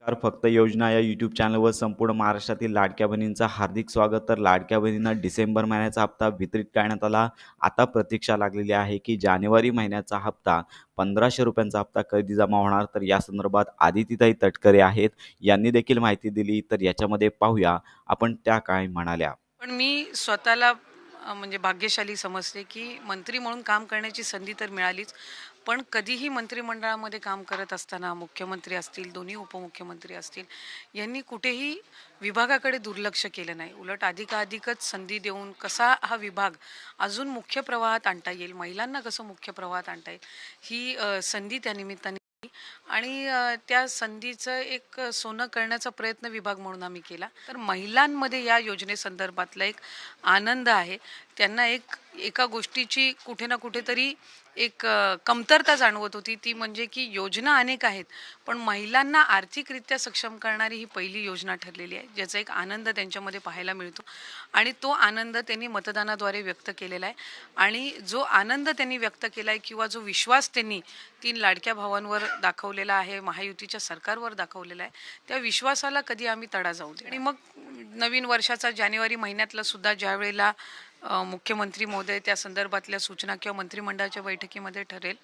तर फक्त योजना या यूट्यूब चॅनलवर संपूर्ण महाराष्ट्रातील लाडक्या बहिणींचं हार्दिक स्वागत. तर लाडक्या बहिणींना डिसेंबर महिन्याचा हप्ता वितरित करण्यात आला. आता प्रतीक्षा लागलेली आहे की जानेवारी महिन्याचा हप्ता ₹1500 हप्ता कधी जमा होणार. तर या संदर्भात आदितीताई तटकरे आहेत, यांनी देखील माहिती दिली. तर याच्यामध्ये पाहूया आपण त्या काय म्हणाल्या. पण मी स्वतःला म्हणजे भाग्यशाली समजते, की मंत्री म्हणून काम करण्याची संधी तर मिळालीच. पण कधीही मंत्रिमंडळामध्ये काम करत असताना मुख्यमंत्री असतील, दोन्ही उपमुख्यमंत्री असतील, यांनी कुठेही विभागाकडे दुर्लक्ष केलं नाही. उलट अधिकाधिकच संधी देऊन कसा हा विभाग अजून मुख्य प्रवाहात आणता येईल, महिलांना कसं मुख्य प्रवाहात आणता येईल, ही संधी त्या निमित्ताने आणि त्या संधीचं एक सोनं करण्याचा प्रयत्न विभाग म्हणून आम्ही केला. तर महिलांमध्ये या योजनेसंदर्भातला एक आनंद आहे. त्यांना एका गोष्टीची कुठे ना कुठेतरी एक कमतरता जाणवत होती. ती म्हणजे की योजना अनेक आहेत, पण महिलांना आर्थिकरित्या सक्षम करणारी ही पहिली योजना ठरलेली आहे, ज्याचा एक आनंद त्यांच्यामध्ये पाहायला मिळतो. आणि तो आनंद त्यांनी मतदानाद्वारे व्यक्त केलेला आहे. आणि जो आनंद त्यांनी व्यक्त केला आहे किंवा जो विश्वास त्यांनी 3 लाडक्या भावांवर दाखवलेला आहे, महायुतीच्या सरकारवर दाखवलेला आहे, त्या विश्वासाला कधी आम्ही तडा जाऊ दे. आणि मग नवीन वर्षाचा जानेवारी महिन्यातला सुद्धा ज्यावेळेला मुख्यमंत्री महोदय त्या संदर्भातल्या सूचना किंवा मंत्रिमंडळाच्या बैठकीमध्ये ठरेल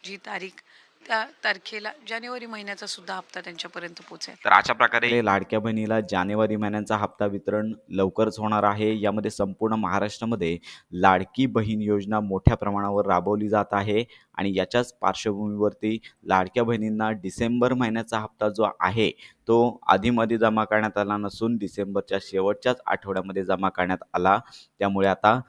जी तारीख, त्या तारखेला जानेवारी महिन्याचा सुद्धा हप्ता त्यांच्यापर्यंत पोहोचेल. तर अशा प्रकारे लाडक्या बहिणीला जानेवारी महिन्याचा हप्ता वितरण लवकरच होणार आहे. यामध्ये संपूर्ण महाराष्ट्रामध्ये लाडकी बहीण योजना मोठ्या प्रमाणावर राबवली जात आहे आणि याच्याच पार्श्वभूमीवरती लाडक्या बहिणींना डिसेंबर महिन्याचा हप्ता जो आहे तो आधीमध्ये जमा करण्यात आला नसून डिसेंबरच्या शेवटच्याच आठवड्यामध्ये जमा करण्यात आला. त्यामुळे आता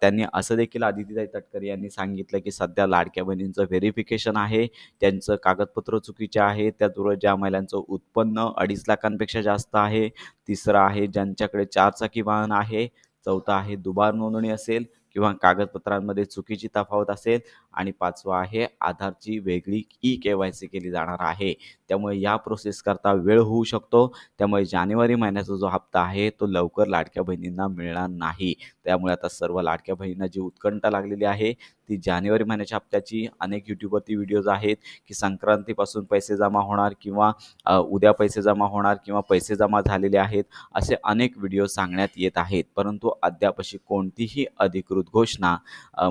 त्यांनी असं देखील आदितीताई तटकरे यांनी सांगितलं की सध्या लाडक्या बहिणींचं व्हेरिफिकेशन आहे, त्यांचं कागदपत्र चुकीचे आहे. त्याचबरोबर ज्या महिलांचं उत्पन्न 2.5 लाखांपेक्षा जास्त आहे, तिसरं आहे ज्यांच्याकडे 4 चाकी वाहन आहे, चौथं आहे दुबार नोंदणी असेल किंवा कागदपत्रांमध्ये चुकीची तफावत असेल आणि 5वं आहे आधारची वेगळी ई-के-वाय-सी केली जाणार आहे. त्यामुळे या प्रोसेसकरता वेळ होऊ शकतो. त्यामुळे जानेवारी महिन्याचा जो हप्ता आहे तो लवकर लाडक्या बहिणींना मिळणार नाही. त्यामुळे आता सर्व लाडक्या बहिणींना जी उत्कंठा लागलेली आहे ती जानेवारी महिन्याच्या हप्त्याची. अनेक यूट्यूबवरती व्हिडिओज आहेत की संक्रांतीपासून पैसे जमा होणार किंवा उद्या पैसे जमा होणार किंवा पैसे जमा झालेले आहेत, असे अनेक व्हिडिओ सांगण्यात येत आहेत. परंतु अद्याप अशी कोणतीही अधिकृत घोषणा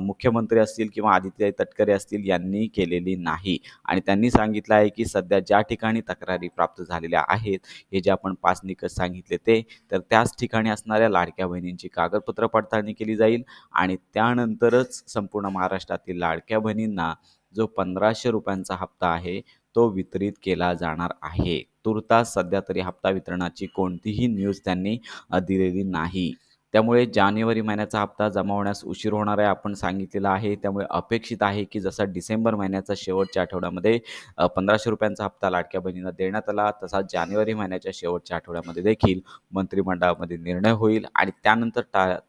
मुख्यमंत्री असतील किंवा आदित्यताई तटकरे असतील यांनी केलेली नाही. आणि त्यांनी सांगितलं आहे की सध्या ज्या ठिकाणी तक्रारी प्राप्त झालेल्या आहेत, हे जे आपण 5 निकष सांगितले ते, तर त्याच ठिकाणी असणाऱ्या लाडक्या बहिणींची कागदपत्र पडताळणी केली जाईल आणि त्यानंतरच संपूर्ण महाराष्ट्रातील लाडक्या बहिणींना जो ₹1500 हप्ता आहे तो वितरित केला जाणार आहे. तूर्तास सध्या तरी हप्ता वितरणाची कोणतीही न्यूज त्यांनी दिलेली नाही. त्यामुळे जानेवारी महिन्याचा हप्ता जमा होण्यास उशीर होणार आहे आपण सांगितलेलं आहे. त्यामुळे अपेक्षित आहे की जसा डिसेंबर महिन्याचा शेवटच्या आठवड्यामध्ये ₹1500 हप्ता लाडक्या बहिणींना देण्यात आला, तसा जानेवारी महिन्याच्या शेवटच्या आठवड्यामध्ये देखील मंत्रिमंडळामध्ये निर्णय होईल आणि त्यानंतर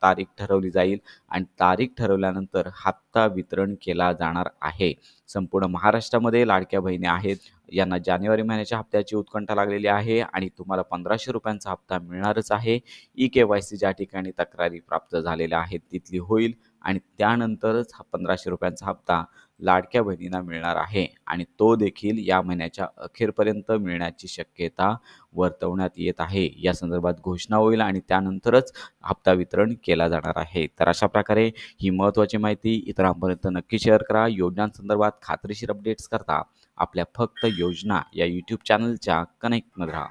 तारीख ठरवली जाईल आणि तारीख ठरवल्यानंतर हप्ता वितरण केला जाणार आहे. संपूर्ण महाराष्ट्रामध्ये लाडक्या बहिणी आहेत, यांना जानेवारी महिन्याच्या हप्त्याची उत्कंठा लागलेली आहे आणि तुम्हाला ₹1500 हप्ता मिळणारच आहे. ई-के-वाय-सी ज्या ठिकाणी तक्रारी प्राप्त झालेल्या आहेत तिथली होईल आणि त्यानंतरच हा ₹1500 हप्ता लाडक्या बहिणींना मिळणार आहे आणि तो देखील या महिन्याच्या अखेरपर्यंत मिळण्याची शक्यता वर्तवण्यात येत आहे. या संदर्भात घोषणा होईल आणि त्यानंतरच हप्ता वितरण केला जाणार आहे. तर अशा प्रकारे ही महत्त्वाची माहिती इतरांपर्यंत नक्की शेअर करा. योजनांसंदर्भात खात्रीशीर अपडेट्स करता आपल्या फक्त योजना या यूट्यूब चॅनलच्या कनेक्टमध्ये राहा.